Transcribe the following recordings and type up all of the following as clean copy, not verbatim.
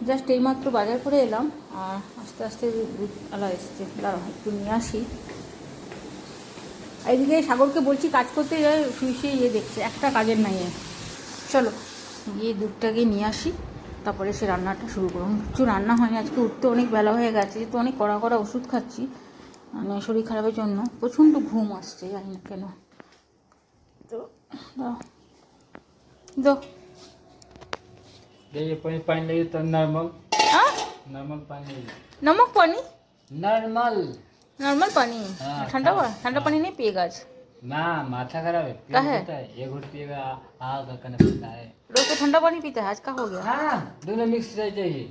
Just এইমাত্র বাজার করে এলাম, আর আস্তে আস্তে দুধ আলা এসছে, দাঁড়াও একটু নিয়ে আসি। এইদিকে সাগরকে বলছি কাজ করতে যায়, শুয়ে শুয়ে ইয়ে দেখছে, একটা কাজের নাই। চলো গিয়ে দুধটাকে নিয়ে আসি, তারপরে সে রান্নাটা শুরু করুন। কিছু রান্না হয়নি আজকে, উঠতে অনেক বেলা হয়ে গেছে, যেহেতু অনেক কড়া কড়া ওষুধ খাচ্ছি মানে শরীর খারাপের জন্য, প্রচণ্ড ঘুম আসছে, জানি না কেন। তো दो ये पानी लगे तो नॉर्मल हाँ नॉर्मल पानी लगे नमक पानी, नॉर्मल नॉर्मल पानी। हाँ, ठंडा ठंडा हाँ। पानी नहीं पिएगा आज? ना माथा खराब है क्या है? पीता है एक घुट पिएगा आग का करना पड़ता है। रोज तो ठंडा पानी पीता है, आज का हो गया? हाँ दोनों मिक्स चाहिए।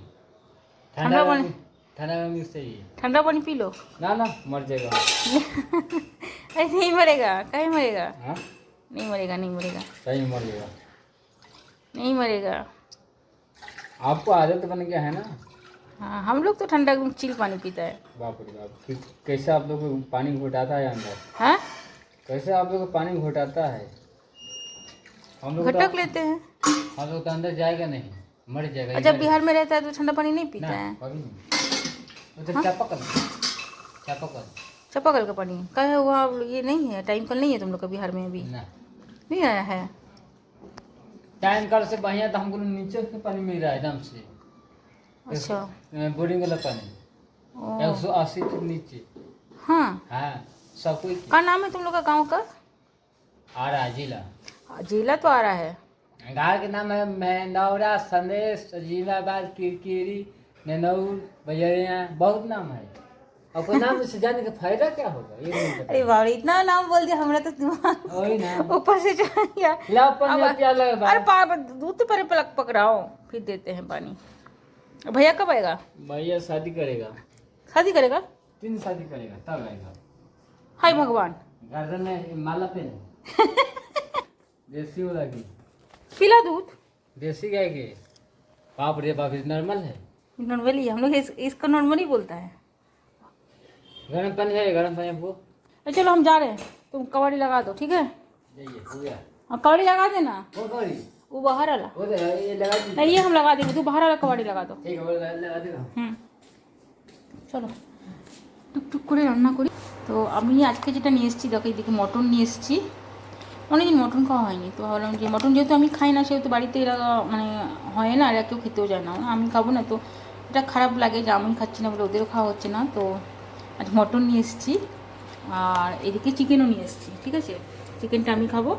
ठंडा पानी, ठंडा में मिक्स चाहिए। ठंडा पानी पी लो। ना ना मर जाएगा। अरे नहीं मरेगा, कहीं मरेगा? हाँ नहीं मरेगा, नहीं मरेगा, सही मर जाएगा। नहीं मरेगा। आपको आदत बन गया है ना। हाँ हम लोग तो ठंडा चिल पानी पीता है। बाप रे बाप कैसे आप लोग को पानी घुटाता है अंदर, हाँ कैसे आप लोग को पानी घुटाता है। हम लोग घटक लेते हैं। हम लोग तो अंदर जाएगा नहीं, मर जाएगा। और जब बिहार में रहता है तो ठंडा पानी नहीं पीता ना, है। कभी नहीं। वो तो हाँ? चापाकल चापाकल चापाकल का पानी का है वहाँ, ये नहीं है, टाइम कल नहीं है तुम लोग का बिहार में अभी? ना नहीं आया है। टाइम कल से बढ़िया तो हमको नीचे से पानी मिल रहा है एकदम से। अच्छा बोरिंग वाला पानी ओ, 180 फीट नीचे। हाँ। हाँ सब कोई क्या नाम है तुम लोग का गांव का? आ रहा है जिला। जिला तो आ रहा है। गाँव के नाम है मेहनौरा, संदेश, अजीलाबाद, किरकिरी, ननौर, बजरिया, बहुत नाम है। और कोई नाम से जाने का फायदा क्या होगा ये नहीं पता। अरे बाबा इतना नाम बोल दिया, हमारा तो दिमाग वही ना ऊपर से चला गया। लाओ पानी अब- प्याला है अरे दूध तो पहले पलक पकड़ाओ, फिर देते हैं पानी। भैया कब आएगा? भैया शादी करेगा, शादी करेगा? 3 शादी करेगा तब आएगा। हाय भगवान। गर्दन में माला पहने देसी वाला की, पिला दूध। देसी गाय के। बाप रे बाप नॉर्मल है। नॉर्मली हम लोग इसका नॉर्मली बोलता है। गर्म पानी है, गर्म पानी आपको चलो हम जा रहे हैं, तुम कवाड़ी लगा दो, ठीक है? जाइए हो गया। हाँ कवाड़ी लगा देना, वो करी वो बाहर वाला। वो तो ये लगा दी। नहीं ये हम लगा देंगे, तू बाहर वाला कवाड़ी लगा दो। ठीक है वो लगा देगा। চলো টুকটুক করে রান্না করি। তো আমি আজকে যেটা নিয়ে এসেছি দেখো, এইদিকে মটন নিয়ে এসেছি, অনেকদিন মটন খাওয়া হয়নি, তো ভাবলাম যে মটন যেহেতু আমি খাই না, সেহেতু বাড়িতে এরা মানে হয় না, এরা কেউ খেতেও যায় না, আমি খাবো না, তো এটা খারাপ লাগে যে আমি খাচ্ছি না বলে ওদেরও খাওয়া হচ্ছে না। তো আজ মটন নিয়ে এসেছি, আর এদিকে চিকেনও নিয়ে এসেছি, ঠিক আছে? চিকেনটা আমি খাবো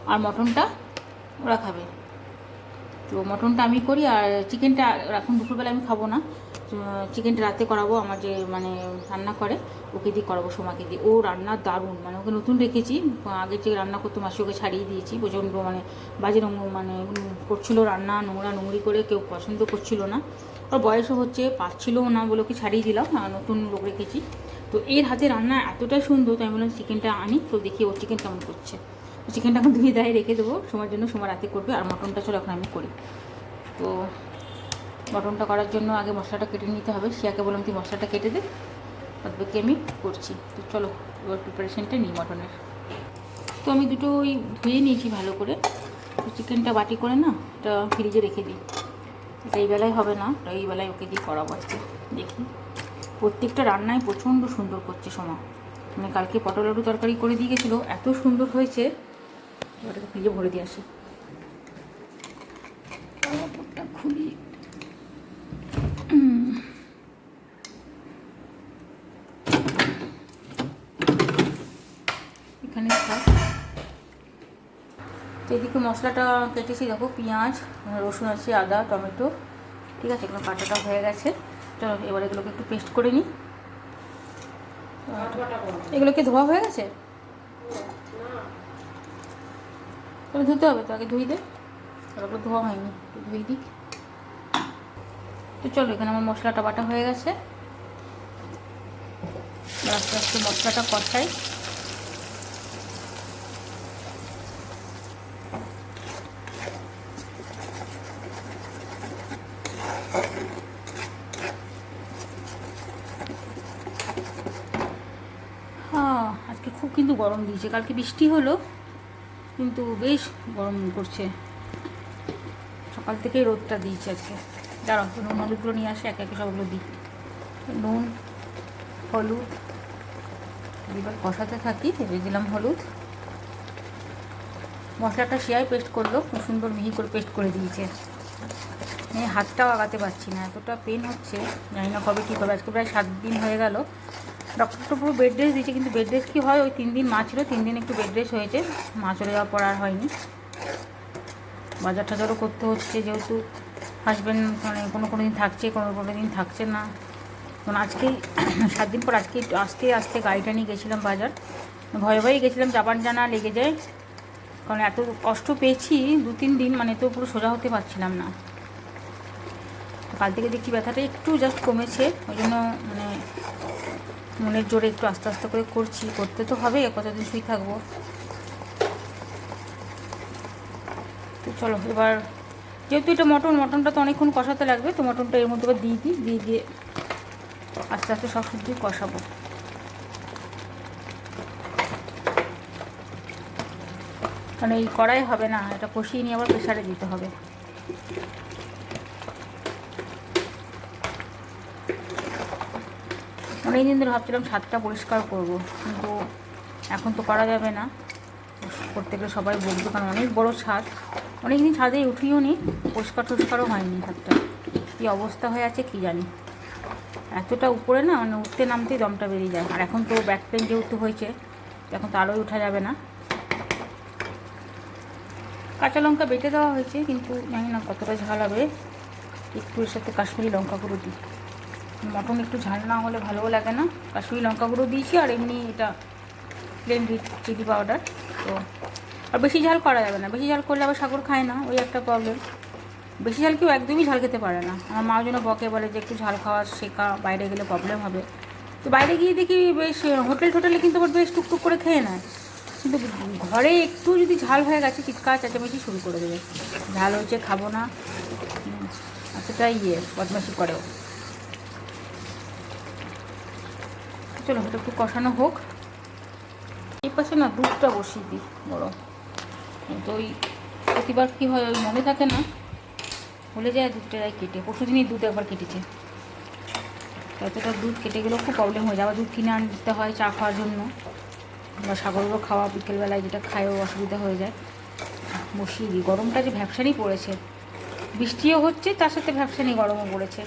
আর মটনটা ওরা খাবে। তো মটনটা আমি করি, আর চিকেনটা এখন দুপুরবেলা আমি খাবো না, চিকেনটা রাতে করাবো। আমার যে মানে রান্না করে ওকে দিয়ে করাবো, সোমাকে দিয়ে। ও রান্না দারুণ, মানে ওকে নতুন রেখেছি, আগে যে রান্না করতো মাসি ওকে ছাড়িয়ে দিয়েছি, প্রচণ্ড মানে বাজে মানে করছিলো রান্না, নোংরা নোংরি করে, কেউ পছন্দ করছিল না, ওর বয়সও হচ্ছে, পাচ্ছিলও না বলে ওকে ছাড়িয়ে দিলাম, নতুন লোক রেখেছি। তো এর হাতে রান্না এতটাই সুন্দর, তো আমি বললাম চিকেনটা আনি, তো দেখি ও চিকেন কেমন করছে। চিকেনটা এখন ধুয়ে দায়ে রেখে দেবো, সময়ের জন্য সময় রাতে করবে, আর মটনটা চলো এখন আমি করি। তো মটনটা করার জন্য আগে মশলাটা কেটে নিতে হবে, শিয়াকে বললাম তুই মশলাটা কেটে দে, তারপরে আমি করছি। তো চলো এবার প্রিপারেশনটা নিই মটনের। তো আমি দুটোই ধুয়ে নিয়েছি ভালো করে, তো চিকেনটা বাটি করে না এটা ফ্রিজে রেখে দিই, এটা এই বেলায় হবে না, এই বেলায় ওকে দিয়ে করাবো আজকে। দেখি প্রত্যেকটা রান্নায় প্রচণ্ড সুন্দর করছে সোমা, মানে কালকে পটল আলু তরকারি করে দিয়ে গেছিলো, এত সুন্দর হয়েছে, ওটাকে ফ্রিজে ভরে দিয়ে আসি। কাপড়টা খুলি, এখানে থাক। তো এদিকে মশলাটা কেটেছি দেখো, পেঁয়াজ, রসুন আছে, আদা, টমেটো, ঠিক আছে, এগুলো কাটাটা হয়ে গেছে। চলো এবার এগুলোকে একটু পেস্ট করে নিই। এগুলোকে ধোয়া হয়ে গেছে, তাহলে ধুতে হবে তো, আগে ধুই দে, ওগুলো ধোয়া হয়নি, একটু ধুই দিই। তো চলো এখানে আমার মশলাটা বাটা হয়ে গেছে, আস্তে আস্তে মশলাটা কষাই। হ্যাঁ আজকে খুব কিন্তু গরম দিয়েছে, কালকে বৃষ্টি হলো কিন্তু বেশ গরম করছে, সকাল থেকেই রোদটা দিয়েছে আজকে। দাঁড়াও নুন হলুদগুলো নিয়ে আসে, একে একে সবগুলো দিই। নুন হলুদ এবার কষাতে থাকি। দিয়ে দিলাম হলুদ। মশলাটা শিয়ায় পেস্ট করলো, খুব সুন্দর মিহি করে পেস্ট করে দিয়েছে। হাতটাও আগাতে পারছি না, এতটা পেন হচ্ছে, জানি না কবে ঠিক হবে। আজকে প্রায় 7 দিন হয়ে গেল। ডক্টর তো পুরো বেড রেস্ট দিয়েছে, কিন্তু বেড রেস্ট কী হয়, ওই 3 দিন মা ছিল, 3 দিন একটু বেড রেস্ট হয়েছে, মা চলে যাওয়ার পর আর হয়নি। বাজার টাজারও করতে হচ্ছে, যেহেতু হাজব্যান্ড মানে কোনো দিন থাকছে, কোনো দিন থাকছে না। কারণ আজকেই 7 দিন পর আজকে আস্তে আস্তে গাড়িটা নিয়ে গেছিলাম বাজার, ভয়ে ভয়ে গেছিলাম, জাপান জানা লেগে যায়। কারণ এত কষ্ট পেয়েছি 2-3 দিন, মানে তো পুরো সোজা হতে পারছিলাম না। কাল থেকে দেখছি ব্যথাটা একটু জাস্ট কমেছে, ওই জন্য মানে মনের জোরে একটু আস্তে আস্তে করে করছি, করতে তো হবে, কতদিন শুয়ে থাকবো। তো চলো এবার, যেহেতু এটা মটনটা তো অনেকক্ষণ কষাতে লাগবে, তো মটনটা এর মধ্যে দিয়ে দিয়ে আস্তে আস্তে সব সবজি কষাবো। মানে এই কড়াই হবে না, এটা কষিয়ে নিয়ে আবার প্রেসারে দিতে হবে। অনেক দিন ধরে ভাবছিলাম ছাদটা পরিষ্কার করব, কিন্তু এখন তো করা যাবে না, করতে গেলে সবাই বলবে, কারণ অনেক বড় ছাদ। অনেক দিন ছাদে উঠিও নি, পরিষ্কারও হয়নি ছাদটা, কী অবস্থা হয়ে আছে কী জানি। এতটা উপরে না, মানে উঠতে নামতেই দমটা বেরিয়ে যায়। আর এখন তো ব্যাক পেন যেহেতু হয়েছে, এখন তো আলোয় ওঠা যাবে না। কাঁচা লঙ্কা বেটে দেওয়া হয়েছে, কিন্তু জানি না কতটা ঝাল হবে। একটু এর সাথে কাশ্মীরি লঙ্কা গুঁড়ো দিই, মটন একটু ঝাল না হলে ভালোও লাগে না। কাশ্মীরি লঙ্কা গুঁড়ো দিয়েছি, আর এমনি এটা প্লেন চিলি পাউডার। তো আর বেশি ঝাল করা যাবে না, বেশি ঝাল করলে আবার সাগর খায় না, ওই একটা প্রবলেম। বেশি ঝাল কেউ একদমই ঝাল খেতে পারে না। আমার মাও জন্য বকে, বলে যে একটু ঝাল খাওয়া শেখা, বাইরে গেলে প্রবলেম হবে। তো বাইরে গিয়ে দেখি বেশ হোটেলে কিন্তু আবার বেশ টুকটুক করে খেয়ে নেয়, কিন্তু ঘরে একটু যদি ঝাল হয়ে গেছে চিৎকার চেঁচামেচি শুরু করে দেবে, ঝাল হয়েছে খাবো না, এতটাই বদমাশি করেও। চলো এটা একটু কষানো হোক। এই পাশে না দুধটা বসিয়ে দিই বড়, তো ওই প্রতিবার কী হয়, ওই মনে থাকে না, ভুলে যায় দুধটা কেটে। পরশুদিনই দুধ একবার কেটেছে, এতটা দুধ কেটে গেলেও খুব প্রবলেম হয়ে যায়। আবার দুধ কিনে আনতে হয় চা খাওয়ার জন্য, বা সাগরেরও খাওয়া বিকেলবেলায় যেটা খায়ও অসুবিধা হয়ে যায়। বসিয়ে দিই। গরমটা যে ভ্যাপসানি পড়েছে, বৃষ্টিও হচ্ছে, তার সাথে ভ্যাপসানি গরমও পড়েছে।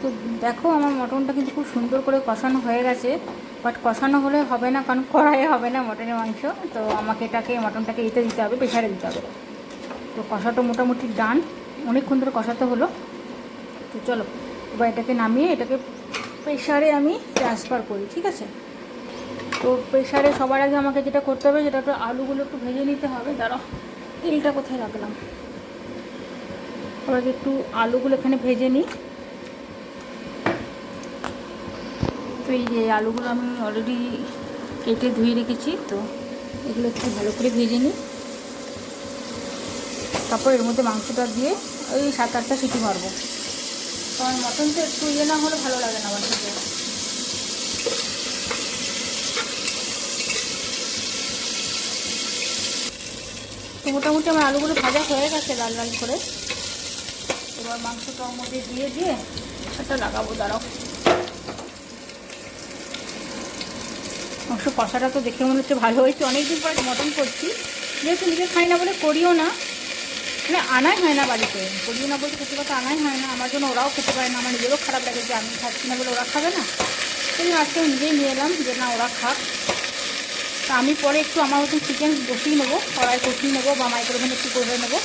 তো দেখো আমার মটনটা কিন্তু খুব সুন্দর করে কষানো হয়ে গেছে, বাট কষানো হলে হবে না, কারণ কড়াইয়ে হবে না মটনের মাংস। তো আমাকে মটনটাকে দিতে হবে, প্রেশারে দিতে হবে। তো কষাটা মোটামুটি ডান, অনেকক্ষণ ধরে কষাতে হলো। তো চলো এবার এটাকে নামিয়ে এটাকে প্রেশারে আমি ট্রান্সফার করি, ঠিক আছে? তো প্রেশারে সবার আগে আমাকে যেটা করতে হবে, যেটা একটু আলুগুলো একটু ভেজে নিতে হবে। দাঁড়াও তেলটা কোথায় রাখলাম, সবাইকে একটু আলুগুলো এখানে ভেজে নিই। তো এই যে আলুগুলো আমি অলরেডি কেটে ধুয়ে রেখেছি, তো এগুলো একটু ভালো করে ভেজে নিই। তারপর এর মধ্যে মাংসটা দিয়ে ওই 7-8টা সিটি মারবো, কারণ মটন তো একটু না হলে ভালো লাগে না আমার থেকে। তো মোটামুটি আমার আলুগুলো ভাজা হয়ে গেছে লাল লাল করে। এবার মাংসটা ওর মধ্যে দিয়ে একটা লাগাবো। দাঁড়াও, মাংস কষাটা তো দেখে মনে হচ্ছে ভালো হয়েছে। অনেকদিন পরে মটন করছি, যেহেতু নিজে খাই না বলে করিও না, মানে আনাই হয় না বাড়িতে, করিও না বলতে সত্যি কথা আনাই হয় না। আমার জন্য ওরাও খেতে পারে না, আমার নিজেরও খারাপ লাগে যে আমি খাচ্ছি না বলে ওরা খাবে না। সেই জন্য আজকে নিজেই নিয়ে এলাম যে না ওরা খাক। তা আমি পরে একটু আমার মতন চিকেন বসিয়ে নেবো, কড়াই কষিয়ে নেবো, বা মাইক্রোওভেনে একটু করে নেবো।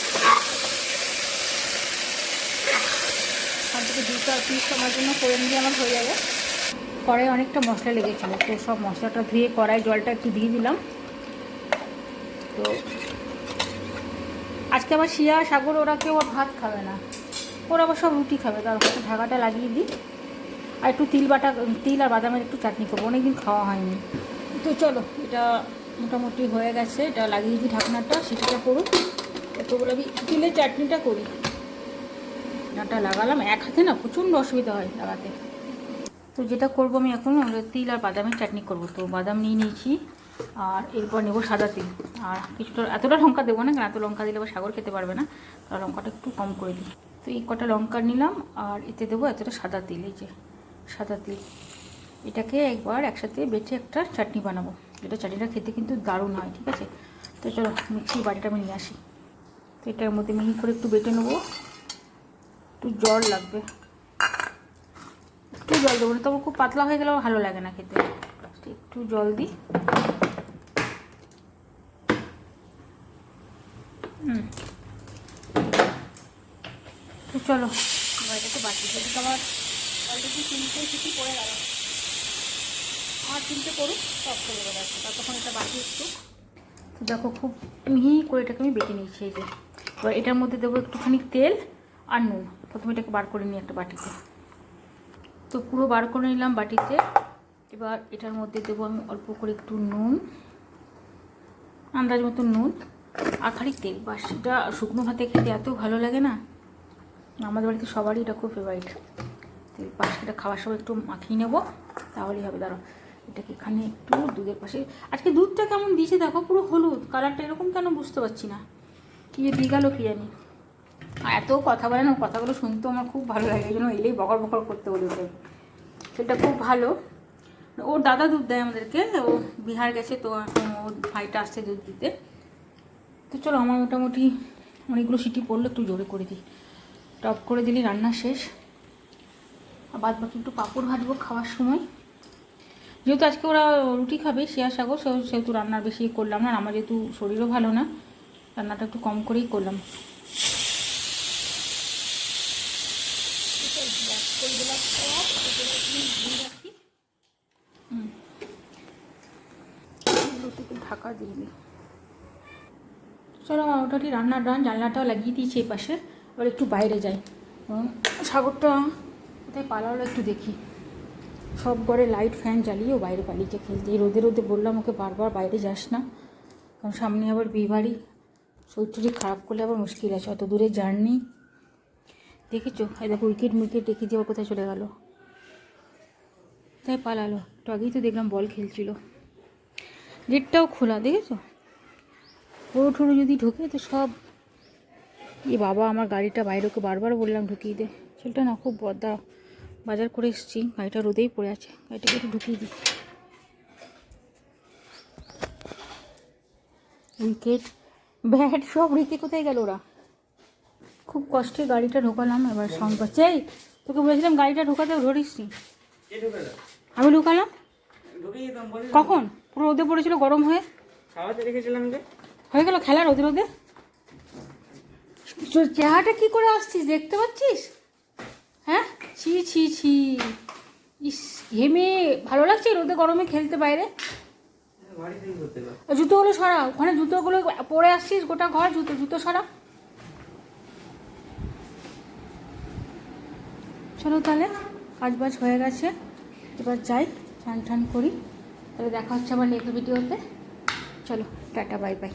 আর থেকে 2-4 পিস আমার জন্য করে নিলে আমার হয়ে যাবে। কড়াই অনেকটা মশলা লেগেছিলো, তো সব মশলাটা ধুয়ে কড়াই জলটা একটু দিয়ে দিলাম। তো আজকে আবার শিয়া সাগর ওরা কেউ ভাত খাবে না, ওরা আবার সব রুটি খাবে। তার উপরে ঢাকাটা লাগিয়ে দিই, আর একটু তিল আর বাদামের একটু চাটনি করবো, অনেকদিন খাওয়া হয়নি। তো চলো এটা মোটামুটি হয়ে গেছে, এটা লাগিয়ে দিই ঢাকনাটা, সিটিটা করুক। এতগুলো আমি তিলের চাটনিটা করি, ডাঁটা লাগালাম এক হাতে না, প্রচণ্ড অসুবিধা হয় লাগাতে। তো যেটা করবো আমি এখন তিল আর বাদামের চাটনি করব। তো বাদাম নিয়ে নিয়েছি, আর এরপর নেবো সাদা তিল। আর কিছুটা, এতটা লঙ্কা দেবো না, কারণ এত লঙ্কা দিলে আবার সাগর খেতে পারবে না, আর লঙ্কাটা একটু কম করে দিই। তো এই কটা লঙ্কা নিলাম, আর এতে দেবো এতটা সাদা তিল। এই যে সাদা তিল, এটাকে একবার একসাথে বেটে একটা চাটনি বানাবো। এটা চাটনিটা খেতে কিন্তু দারুণ হয়, ঠিক আছে। তো চলো মিক্সির বাটিটা আমি নিয়ে আসি। তো এটার মধ্যে মিহি করে একটু বেটে নেবো। একটু জল লাগবে, একটু জল দেবো না, তবে খুব পাতলা হয়ে গেলেও ভালো লাগে না খেতে। একটু জল দিই। তো চলো এটাকে বাটি, সেদিকে আবার অলরেডি 3টে সিটি পড়ে গেল, আর 3টে করুক, সব করে দেবো একটু, ততক্ষণ এটা বাটি একটু। তো দেখো খুব মিহি করে এটাকে আমি বেটে নিয়েছি। এই যে এবার এটার মধ্যে দেবো একটুখানি তেল আর নুন। প্রথমে এটাকে বার করে নিই একটা বাটিতে। তো পুরো বার করে নিলাম বাটিতে। এবার এটার মধ্যে দেবো আমি অল্প করে একটু নুন, আন্দাজ মতো নুন, আর খালি তেল। বাস, এটা শুকনো ভাতে খেতে এত ভালো লাগে না, আমাদের বাড়িতে সবারই এটা খুব ফেভারিট। তেল পাশ, এটা খাওয়ার সময় একটু মাখিয়ে নেবো, তাহলেই হবে। দাঁড়াও, এটাকে এখানে একটু দুধের পাশে, আজকে দুধটা কেমন দিয়েছে দেখো, পুরো হলুদ কালারটা, এরকম কেন বুঝতে পারছি না, কী যে দিয়ে গেল কী জানি। আর এত কথা বলে না, কথাগুলো শুনতেও আমার খুব ভালো লাগে, এই জন্য এলেই বকর বকর করতে বলি ওকে। সেটা খুব ভালো। ওর দাদা দুধ দেয় আমাদেরকে, ও বিহার গেছে, তো এখন ওর ভাইটা আসছে দুধ দিতে। তো চলো, আমার মোটামুটি অনেকগুলো সিটি পড়লো, একটু জোরে করে দিই। টপ করে দিলি, রান্না শেষ। আর বাদ বাকি একটু পাঁপড় ভাজবো খাওয়ার সময়, যেহেতু আজকে ওরা রুটি খাবে শেয়ার সাগর, সেহেতু রান্নার বেশি করলাম না। আমার যেহেতু শরীরও ভালো না, রান্নাটা একটু কম করেই করলাম। ঢাকা দিয়ে দিই। চলো, আমার ওটাটি রান্না ডান, জানলাটাও লাগিয়ে দিয়েছি এই পাশে। এবার একটু বাইরে যাই, সাগরটা কোথায় পালালো একটু দেখি। সব ঘরে লাইট ফ্যান জ্বালিয়েও বাইরে পালিয়েছে খেলতে। এই রোদে রোদে বললাম ওকে বারবার বাইরে যাস না, কারণ সামনে আবার বিয়েবাড়ি, শরীর টরীর খারাপ করলে আবার মুশকিল আছে, অত দূরে জার্নি। দেখেছো, এই দেখো উইকেট মুইকেট রেখে দিয়ে আবার কোথায় চলে গেল, তাই পালালো। একটু আগেই তো দেখলাম বল খেলছিল। গেটটাও খোলা, দেখেছো। গরু ঠরু যদি ঢোকে তো সব, এ বাবা আমার গাড়িটা বাইরে, ওকে বারবার বললাম ঢুকিয়ে দে, ছেলেটা না খুব বদ্দা। বাজার করে এসেছি, গাড়িটা রোদেই পড়ে আছে, গাড়িটাকে একটু ঢুকিয়ে দিই। উইকেট ব্যাট সব রেখে কোথায় গেল ওরা, খুব কষ্টে গাড়িটা ঢোকালাম। এবার সাউন্ড পাচ্ছে, এই তোকে বলেছিলাম গাড়িটা ঢোকাতে, ধরিস নি। আমি ঢুকালাম কখন, পুরো রোদে পড়েছিল গরম হয়ে, রেখেছিলাম যে হয়ে গেল খেলা রোদে রোদে। চেহারাটা কী করে আসছিস দেখতে পাচ্ছিস, হ্যাঁ? ছি ছি ছি, ইস ঘেমে ভালো লাগছে রোদে গরমে খেলতে বাইরে। জুতোগুলো সরা, ওখানে জুতোগুলো পরে আসছিস গোটা ঘর, জুতো জুতো সরা। চলো তাহলে, কাজ বাজ হয়ে গেছে, এবার যাই চান টান করি। তাহলে দেখা হচ্ছে আবার নেক্সট ভিডিওতে। চলো টাটা, বাই বাই।